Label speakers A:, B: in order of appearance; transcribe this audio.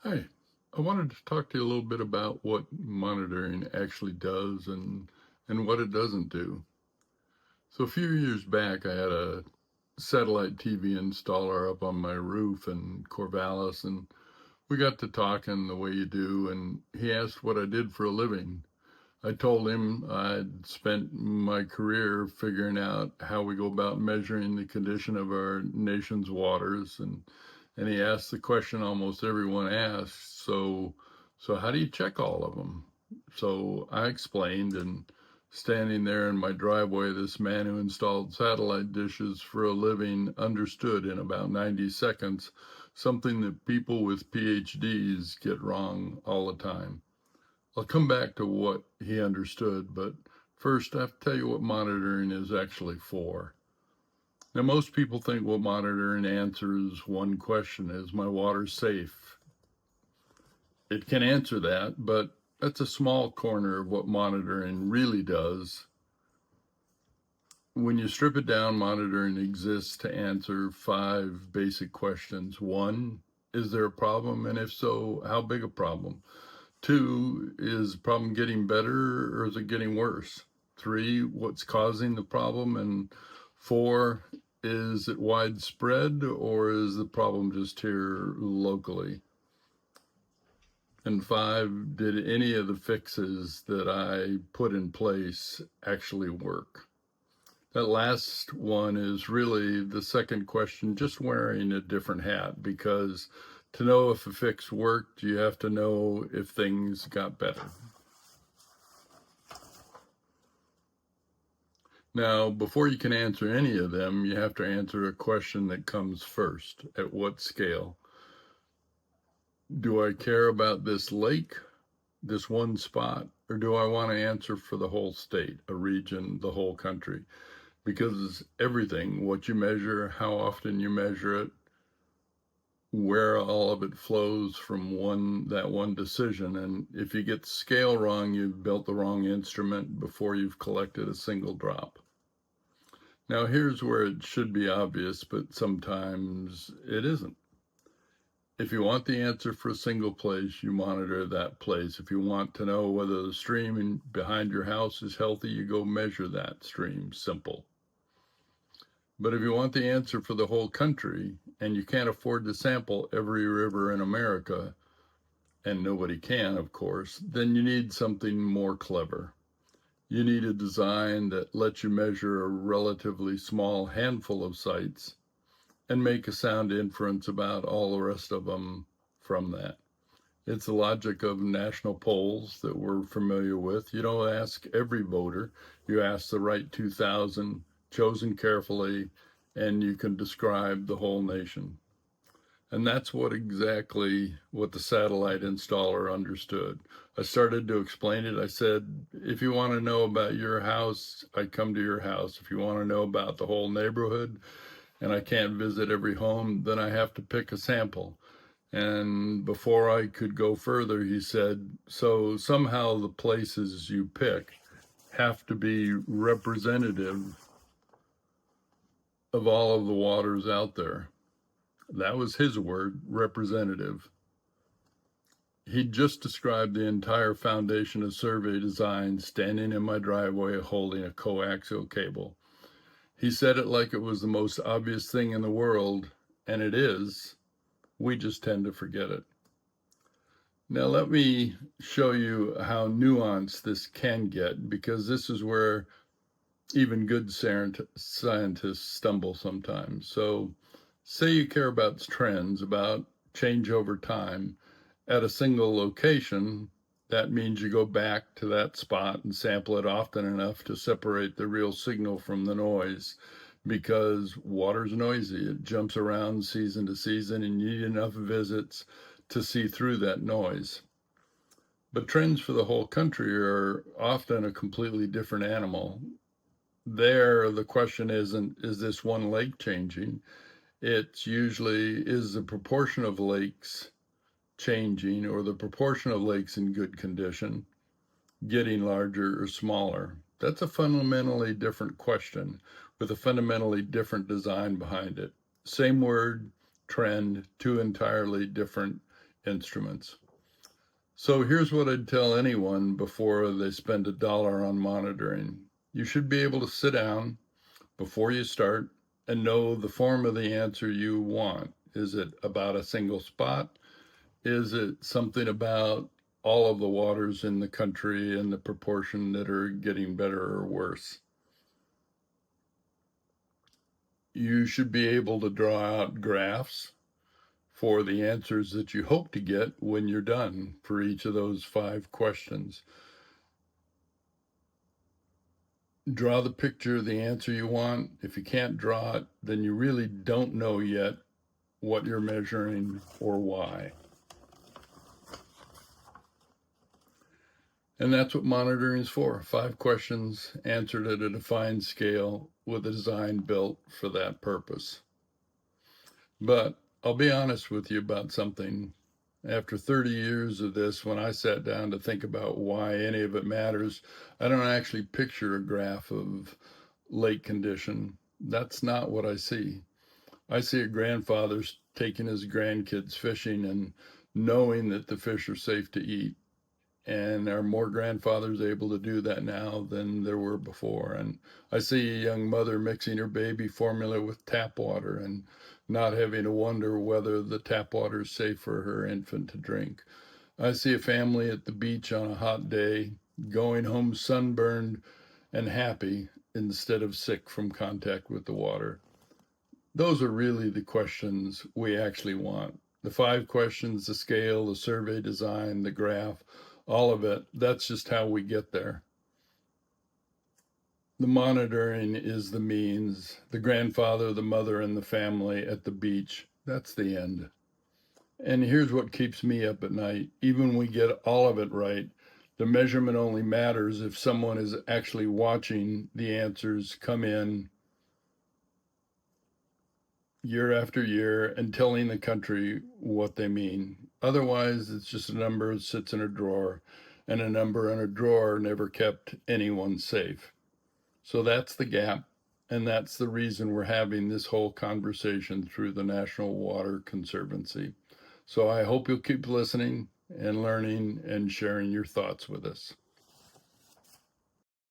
A: Hi, I wanted to talk to you a little bit about what monitoring actually does and what it doesn't do. So a few years back, I had a satellite TV installer up on my roof in Corvallis, and we got to talking the way you do, and he asked what I did for a living. I told him I'd spent my career figuring out how we go about measuring the condition of our nation's waters, and he asked the question almost everyone asks. So how do you check all of them? So I explained, and standing there in my driveway, this man who installed satellite dishes for a living understood in about 90 seconds something that people with PhDs get wrong all the time. I'll come back to what he understood, but first I have to tell you what monitoring is actually for. Now, most people think what monitoring answers one question: is my water safe? It can answer that, but that's a small corner of what monitoring really does. When you strip it down, monitoring exists to answer five basic questions. One, is there a problem? And if so, how big a problem? Two, is the problem getting better or is it getting worse? Three, what's causing the problem? And four, is it widespread or is the problem just here locally? And five, did any of the fixes that I put in place actually work? That last one is really the second question, just wearing a different hat, because to know if a fix worked, you have to know if things got better. Now, before you can answer any of them, you have to answer a question that comes first. At what scale? Do I care about this lake, this one spot, or do I want to answer for the whole state, a region, the whole country? Because everything, what you measure, how often you measure it, where all of it flows from that one decision. And if you get the scale wrong, you've built the wrong instrument before you've collected a single drop. Now, here's where it should be obvious, but sometimes it isn't. If you want the answer for a single place, you monitor that place. If you want to know whether the stream behind your house is healthy, you go measure that stream. Simple. But if you want the answer for the whole country, and you can't afford to sample every river in America, and nobody can, of course, then you need something more clever. You need a design that lets you measure a relatively small handful of sites and make a sound inference about all the rest of them from that. It's the logic of national polls that we're familiar with. You don't ask every voter, you ask the right 2,000, chosen carefully, and you can describe the whole nation. And that's exactly what the satellite installer understood. I started to explain it. I said, if you want to know about your house, I come to your house. If you want to know about the whole neighborhood, and I can't visit every home, then I have to pick a sample. And before I could go further, he said, so somehow the places you pick have to be representative of all of the waters out there. That was his word, representative. He'd just described the entire foundation of survey design standing in my driveway holding a coaxial cable. He said it like it was the most obvious thing in the world, and it is. We just tend to forget it. Now, let me show you how nuanced this can get, because this is where even good scientists stumble sometimes. So, say you care about trends, about change over time at a single location. That means you go back to that spot and sample it often enough to separate the real signal from the noise, because water's noisy. It jumps around season to season, and you need enough visits to see through that noise. But trends for the whole country are often a completely different animal. There, the question isn't, is this one lake changing? It's usually, is the proportion of lakes changing, or the proportion of lakes in good condition getting larger or smaller? That's a fundamentally different question with a fundamentally different design behind it. Same word, trend, two entirely different instruments. So here's what I'd tell anyone before they spend $1 on monitoring. You should be able to sit down before you start and know the form of the answer you want. Is it about a single spot? Is it something about all of the waters in the country and the proportion that are getting better or worse? You should be able to draw out graphs for the answers that you hope to get when you're done for each of those 5 questions. Draw the picture of the answer you want. If you can't draw it, then you really don't know yet what you're measuring or why. And that's what monitoring is for. 5 questions answered at a defined scale with a design built for that purpose. But I'll be honest with you about something. After 30 years of this, when I sat down to think about why any of it matters, I don't actually picture a graph of lake condition. That's not what I see. I see a grandfather taking his grandkids fishing and knowing that the fish are safe to eat. And are more grandfathers able to do that now than there were before? And I see a young mother mixing her baby formula with tap water and not having to wonder whether the tap water is safe for her infant to drink. I see a family at the beach on a hot day going home sunburned and happy instead of sick from contact with the water. Those are really the questions we actually want. The 5 questions, the scale, the survey design, the graph, all of it, that's just how we get there. The monitoring is the means. The grandfather, the mother, and the family at the beach, that's the end. And here's what keeps me up at night. Even when we get all of it right, the measurement only matters if someone is actually watching the answers come in year after year and telling the country what they mean. Otherwise, it's just a number that sits in a drawer, and a number in a drawer never kept anyone safe. So that's the gap, and that's the reason we're having this whole conversation through the National Water Conservancy. So I hope you'll keep listening and learning and sharing your thoughts with us.